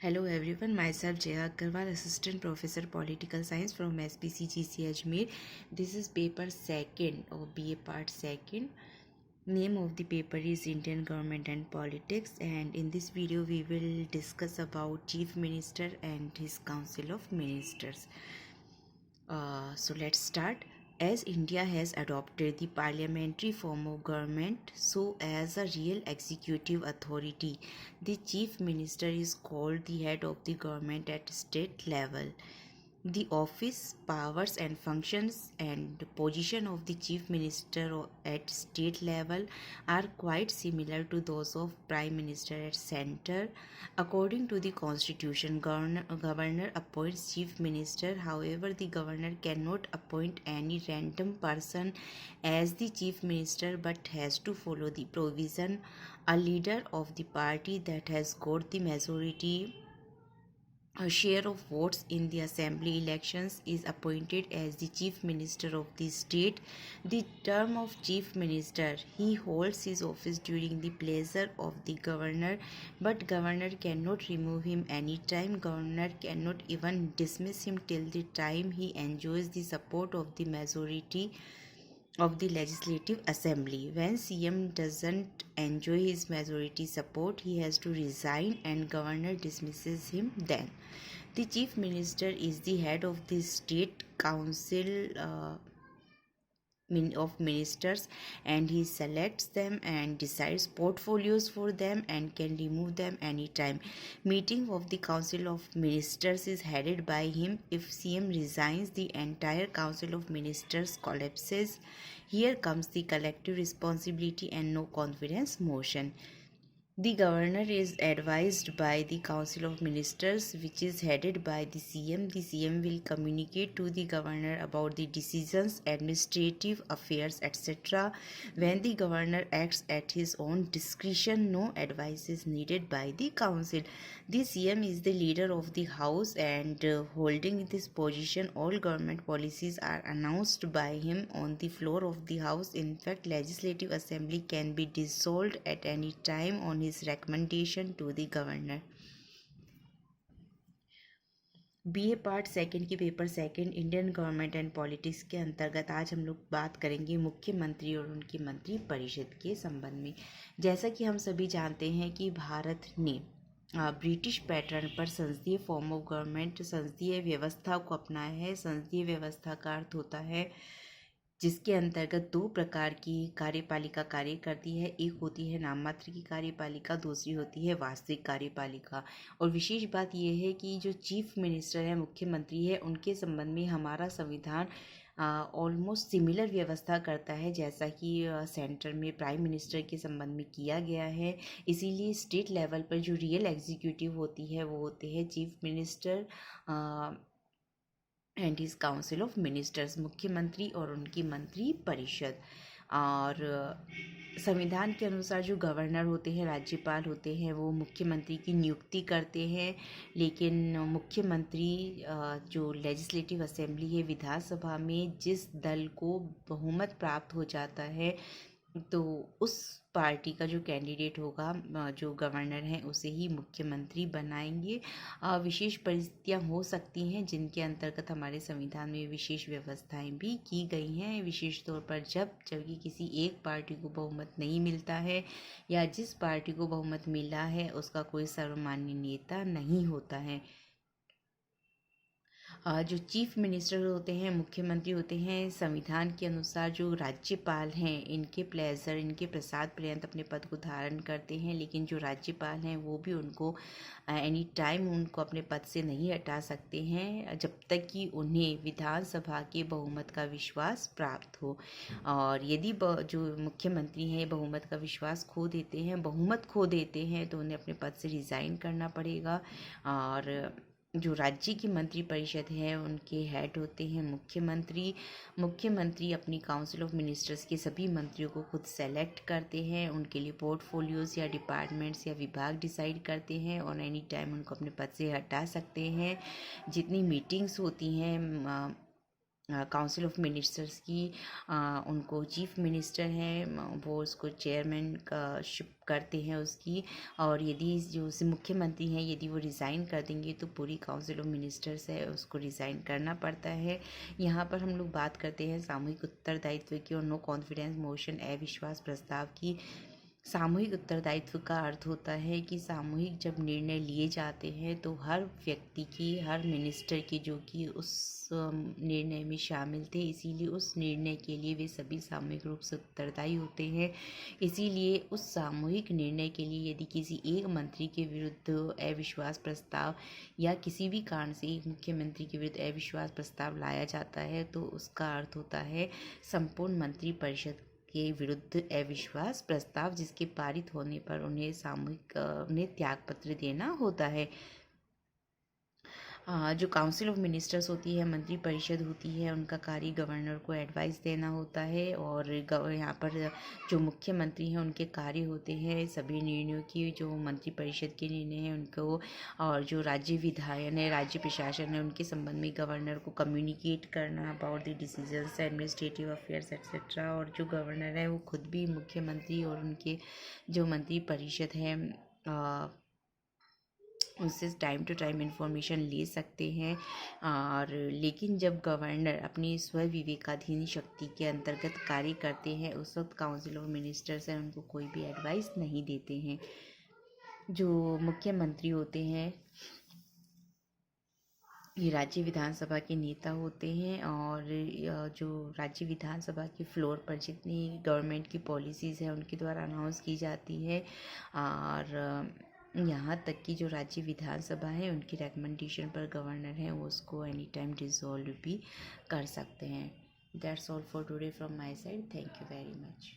Hello everyone, myself Jaya Agarwal, Assistant Professor Political Science from SPCGC Ajmer. This is paper second or BA part second. Name of the paper is Indian Government and Politics, and in this video we will discuss about Chief Minister and his Council of Ministers. So let's start. As India has adopted the parliamentary form of government, so as a real executive authority, the chief minister is called the head of the government at state level. The office, powers and functions and position of the chief minister at state level are quite similar to those of prime minister at center. According to the constitution, governor appoints chief minister. However, the governor cannot appoint any random person as the chief minister but has to follow the provision. A leader of the party that has got the majority a share of votes in the assembly elections is appointed as the chief minister of the state. The term of chief minister, he holds his office during the pleasure of the governor, but governor cannot remove him anytime. Governor cannot even dismiss him till the time he enjoys the support of the majority of the Legislative Assembly. When CM doesn't enjoy his majority support, he has to resign and governor dismisses him then. The chief minister is the head of the state council of ministers, and he selects them and decides portfolios for them and can remove them anytime. Meeting of the council of ministers is headed by him. If CM resigns, the entire council of ministers collapses. Here comes the collective responsibility and no confidence motion. The governor is advised by the Council of Ministers, which is headed by the CM. The CM will communicate to the governor about the decisions, administrative affairs, etc. When the governor acts at his own discretion, no advice is needed by the council. The CM is the leader of the house, and holding this position, all government policies are announced by him on the floor of the house. In fact, legislative assembly can be dissolved at any time on his recommendation to the governor. BA part second के paper second Indian government and politics के अंतर्गत आज हम लोग बात करेंगे मुख्यमंत्री और उनकी मंत्री परिषद के संबंध में। जैसा कि हम सभी जानते हैं कि भारत ने ब्रिटिश पैटर्न पर संसदीय फॉर्म ऑफ गवर्नमेंट, संसदीय व्यवस्था को अपनाया है। संसदीय व्यवस्था का अर्थ होता है जिसके अंतर्गत दो प्रकार की कार्यपालिका कार्य करती है। एक होती है नाम मात्र की कार्यपालिका, दूसरी होती है वास्तविक कार्यपालिका। और विशेष बात यह है कि जो चीफ मिनिस्टर है, मुख्यमंत्री है, उनके संबंध में हमारा संविधान ऑलमोस्ट सिमिलर व्यवस्था करता है जैसा कि सेंटर में प्राइम मिनिस्टर के संबंध में किया गया है। इसीलिए स्टेट लेवल पर जो रियल एग्जीक्यूटिव होती है वो होते हैं chief minister and his council of ministers, मुख्यमंत्री और उनकी मंत्री परिषद। और संविधान के अनुसार जो गवर्नर होते हैं, राज्यपाल होते हैं, वो मुख्यमंत्री की नियुक्ति करते हैं। लेकिन मुख्यमंत्री जो लेजिस्लेटिव असेंबली है, विधानसभा में जिस दल को बहुमत प्राप्त हो जाता है तो उस पार्टी का जो कैंडिडेट होगा, जो गवर्नर हैं, उसे ही मुख्यमंत्री बनाएंगे। विशेष परिस्थितियां हो सकती हैं जिनके अंतर्गत हमारे संविधान में विशेष व्यवस्थाएं भी की गई हैं। विशेष तौर पर जबकि किसी एक पार्टी को बहुमत नहीं मिलता है या जिस पार्टी को बहुमत मिला है उसका कोई सर्वमान्य नेता नहीं होता है। जो चीफ मिनिस्टर होते हैं, मुख्यमंत्री होते हैं, संविधान के अनुसार जो राज्यपाल हैं, इनके प्लेजर, इनके प्रसाद पर्यंत अपने पद को धारण करते हैं। लेकिन जो राज्यपाल हैं वो भी उनको एनी टाइम उनको अपने पद से नहीं हटा सकते हैं जब तक कि उन्हें विधानसभा के बहुमत का विश्वास प्राप्त हो। और यदि जो मुख्यमंत्री हैं बहुमत का विश्वास खो देते हैं, बहुमत खो देते हैं, तो उन्हें अपने पद से रिज़ाइन करना पड़ेगा। और जो राज्य की मंत्री परिषद है उनके हेड होते हैं मुख्यमंत्री। मुख्यमंत्री अपनी काउंसिल ऑफ मिनिस्टर्स के सभी मंत्रियों को खुद सेलेक्ट करते हैं, उनके लिए पोर्टफोलियोज या डिपार्टमेंट्स या विभाग डिसाइड करते हैं और एनी टाइम उनको अपने पद से हटा सकते हैं। जितनी मीटिंग्स होती हैं काउंसिल ऑफ मिनिस्टर्स की उनको चीफ मिनिस्टर हैं, वो उसको चेयरमैन का शिप करते हैं उसकी। और यदि जो मुख्यमंत्री हैं यदि वो रिज़ाइन कर देंगे तो पूरी काउंसिल ऑफ मिनिस्टर्स है उसको रिज़ाइन करना पड़ता है। यहाँ पर हम लोग बात करते हैं सामूहिक उत्तरदायित्व की और नो कॉन्फिडेंस मोशन अविश्वास प्रस्ताव की। सामूहिक उत्तरदायित्व का अर्थ होता है कि सामूहिक जब निर्णय लिए जाते हैं तो हर व्यक्ति की, हर मिनिस्टर की जो कि उस निर्णय में शामिल थे, इसीलिए उस निर्णय के लिए वे सभी सामूहिक रूप से उत्तरदायी होते हैं। इसीलिए उस सामूहिक निर्णय के लिए यदि किसी एक मंत्री के विरुद्ध अविश्वास प्रस्ताव या किसी भी कारण से एक मुख्यमंत्री के विरुद्ध अविश्वास प्रस्ताव लाया जाता है तो उसका अर्थ होता है संपूर्ण मंत्रिपरिषद के विरुद्ध अविश्वास प्रस्ताव, जिसके पारित होने पर उन्हें त्यागपत्र देना होता है। जो काउंसिल ऑफ मिनिस्टर्स होती है, मंत्रिपरिषद होती है, उनका कार्य गवर्नर को एडवाइस देना होता है। और यहाँ पर जो मुख्यमंत्री हैं उनके कार्य होते हैं सभी निर्णयों की, जो मंत्रिपरिषद के निर्णय हैं उनको, और जो राज्य विधायन है, राज्य प्रशासन है, उनके संबंध में गवर्नर को कम्युनिकेट करना about the decisions, administrative affairs etcetera. और जो गवर्नर है वो खुद भी मुख्यमंत्री और उनके जो मंत्रिपरिषद है उससे टाइम टू टाइम इन्फॉर्मेशन ले सकते हैं। और लेकिन जब गवर्नर अपनी स्वविवेकाधीन शक्ति के अंतर्गत कार्य करते हैं उस वक्त काउंसिल ऑफ मिनिस्टर्स हैं उनको कोई भी एडवाइस नहीं देते हैं। जो मुख्यमंत्री होते हैं ये राज्य विधानसभा के नेता होते हैं। और जो राज्य विधानसभा के फ्लोर पर जितनी गवर्नमेंट की पॉलिसीज़ हैं उनके द्वारा अनाउंस की जाती है। और यहाँ तक कि जो राज्य विधानसभा है उनकी रिकमेंडेशन पर गवर्नर है वो उसको एनी टाइम डिसॉल्व भी कर सकते हैं। That's all for today from my side. Thank you very much.